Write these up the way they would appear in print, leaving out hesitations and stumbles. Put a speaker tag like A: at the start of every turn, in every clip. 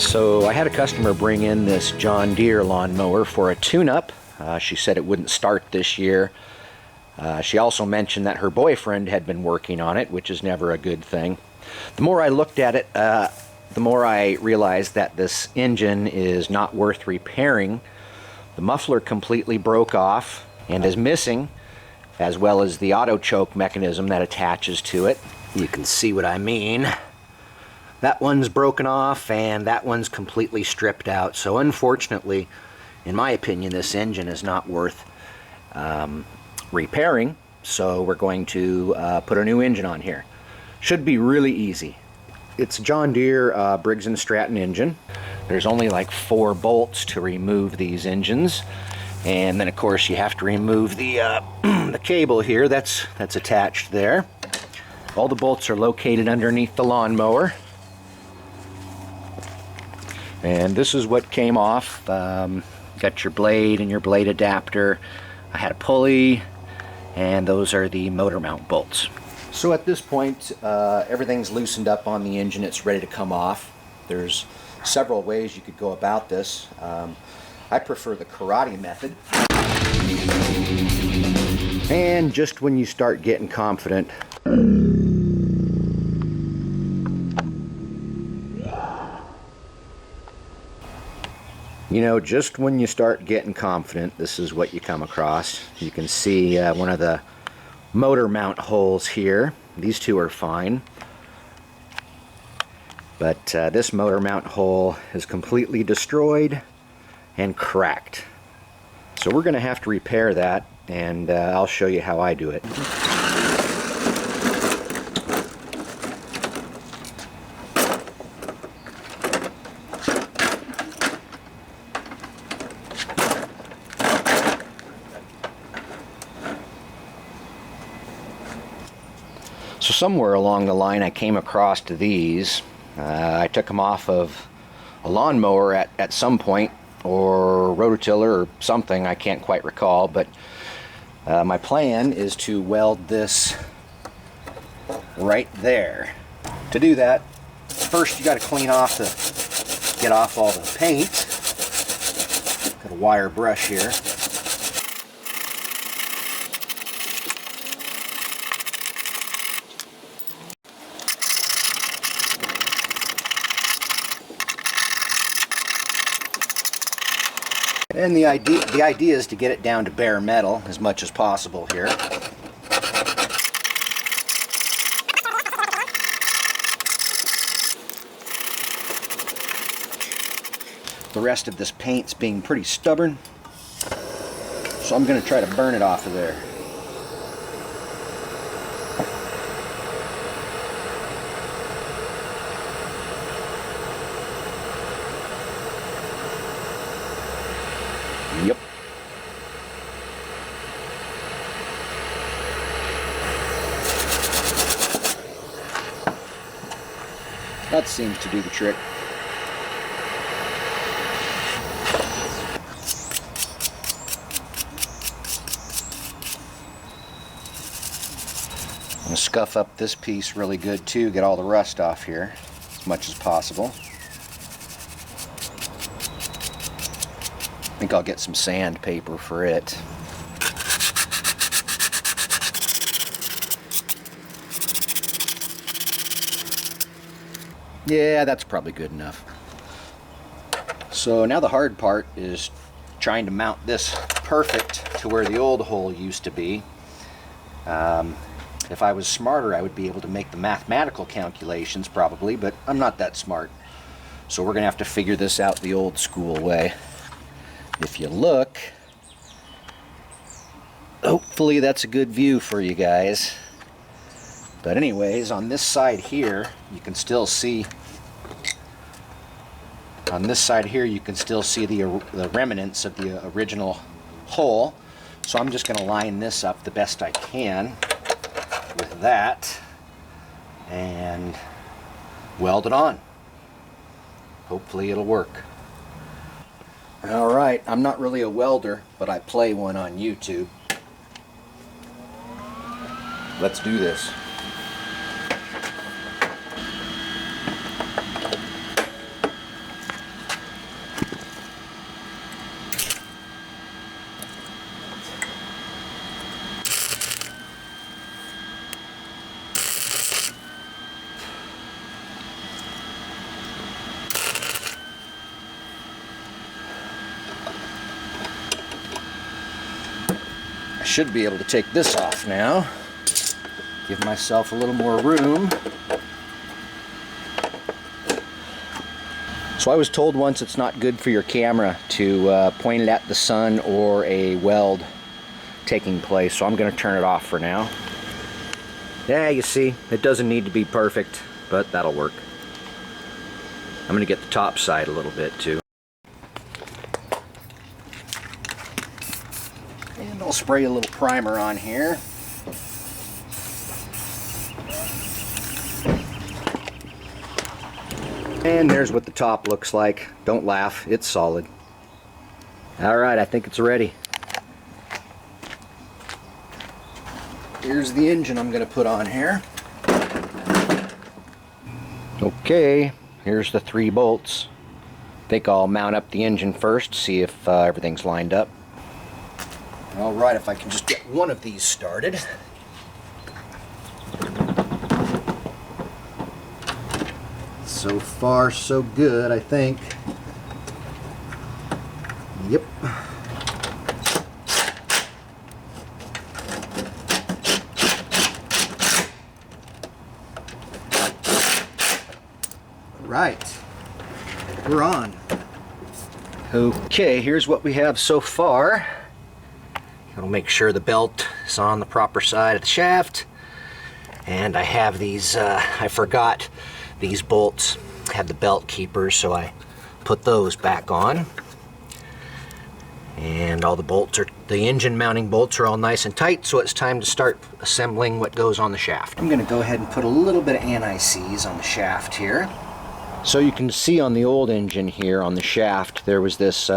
A: So I had a customer bring in this John Deere lawnmower for a tune-up. She said it wouldn't start this year. She also mentioned that her boyfriend had been working on it, which is never a good thing. The more I looked at it, the more I realized that this engine is not worth repairing. The muffler completely broke off and is missing, as well as the auto choke mechanism that attaches to it. You can see what I mean. That one's broken off and that one's completely stripped out. So unfortunately, in my opinion, this engine is not worth repairing. So we're going to put a new engine on here. Should be really easy. It's a John Deere Briggs and Stratton engine. There's only like 4 bolts to remove these engines. And then of course you have to remove the, the cable here that's attached there. All the bolts are located underneath the lawnmower. And this is what came off. Got your blade and your blade adapter. I had a pulley, and those are the motor mount bolts. So at this point, everything's loosened up on the engine. It's ready to come off. There's several ways you could go about this. I prefer the karate method. And just when you start getting confident, just when you start getting confident, this is what you come across. You can see one of the motor mount holes here. These two are fine. But this motor mount hole is completely destroyed and cracked. So we're going to have to repair that, and I'll show you how I do it. So somewhere along the line I came across these. I took them off of a lawnmower at some point, or rototiller or something, I can't quite recall, but my plan is to weld this right there. To do that, first you got to clean off get off all the paint. Got a wire brush here. And the idea is to get it down to bare metal as much as possible here. The rest of this paint's being pretty stubborn, so I'm going to try to burn it off of there. Yep. That seems to do the trick. I'm going to scuff up this piece really good too, get all the rust off here as much as possible. I think I'll get some sandpaper for it. Yeah, that's probably good enough. So now the hard part is trying to mount this perfect to where the old hole used to be. If I was smarter, I would be able to make the mathematical calculations probably, but I'm not that smart. So we're gonna have to figure this out the old school way. If you look, hopefully that's a good view for you guys. But anyways, on this side here, you can still see, the remnants of the original hole. So I'm just going to line this up the best I can with that and weld it on. Hopefully it'll work. Alright, I'm not really a welder, but I play one on YouTube. Let's do this. should be able to take this off now. Give myself a little more room. So I was told once it's not good for your camera to point it at the sun or a weld taking place, so I'm going to turn it off for now. Yeah, you see, it doesn't need to be perfect, but that'll work. I'm going to get the top side a little bit too. And I'll spray a little primer on here. And there's what the top looks like. Don't laugh, it's solid. Alright, I think it's ready. Here's the engine I'm going to put on here. Okay, here's the 3 bolts. I think I'll mount up the engine first, see if everything's lined up. Alright, if I can just get one of these started. So far, so good, I think. Yep. Right, we're on. Okay, here's what we have so far. I'll make sure the belt is on the proper side of the shaft. And I have these, I forgot these bolts had the belt keepers, so I put those back on. And all the bolts are, the engine mounting bolts are all nice and tight, so it's time to start assembling what goes on the shaft. I'm going to go ahead and put a little bit of anti-seize on the shaft here. So you can see on the old engine here on the shaft there was this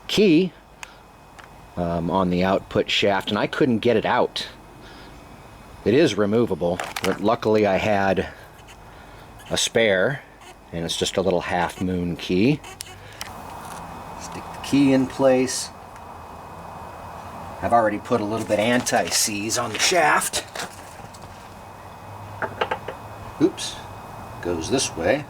A: key on the output shaft, and I couldn't get it out. It is removable, but luckily I had a spare, and it's just a little half moon key. Stick the key in place. I've already put a little bit anti-seize on the shaft. Oops, goes this way.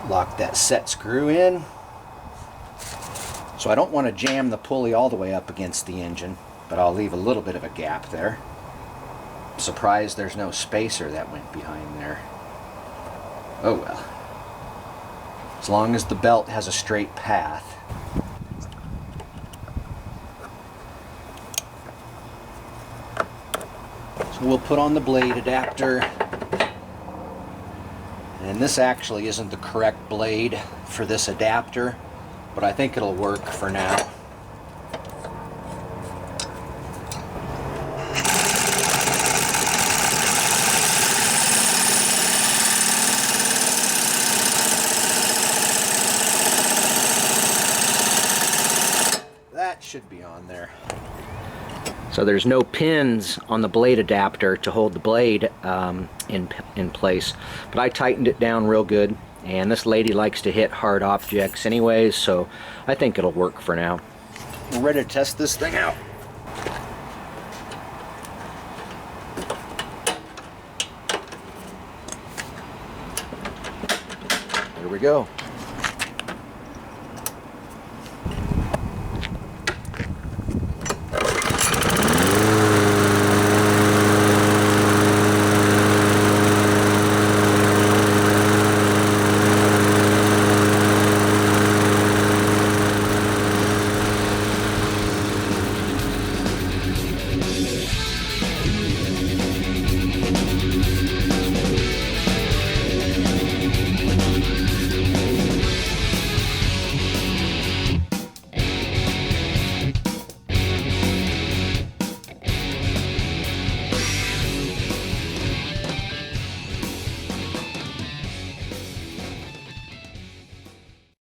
A: Lock that set screw in. So I don't want to jam the pulley all the way up against the engine, but I'll leave a little bit of a gap there. I'm surprised there's no spacer that went behind there. Oh well. As long as the belt has a straight path. So we'll put on the blade adapter. And this actually isn't the correct blade for this adapter, but I think it'll work for now. That should be on there. So there's no pins on the blade adapter to hold the blade in place, but I tightened it down real good, and this lady likes to hit hard objects anyways, so I think it'll work for now. We're ready to test this thing out. Here we go.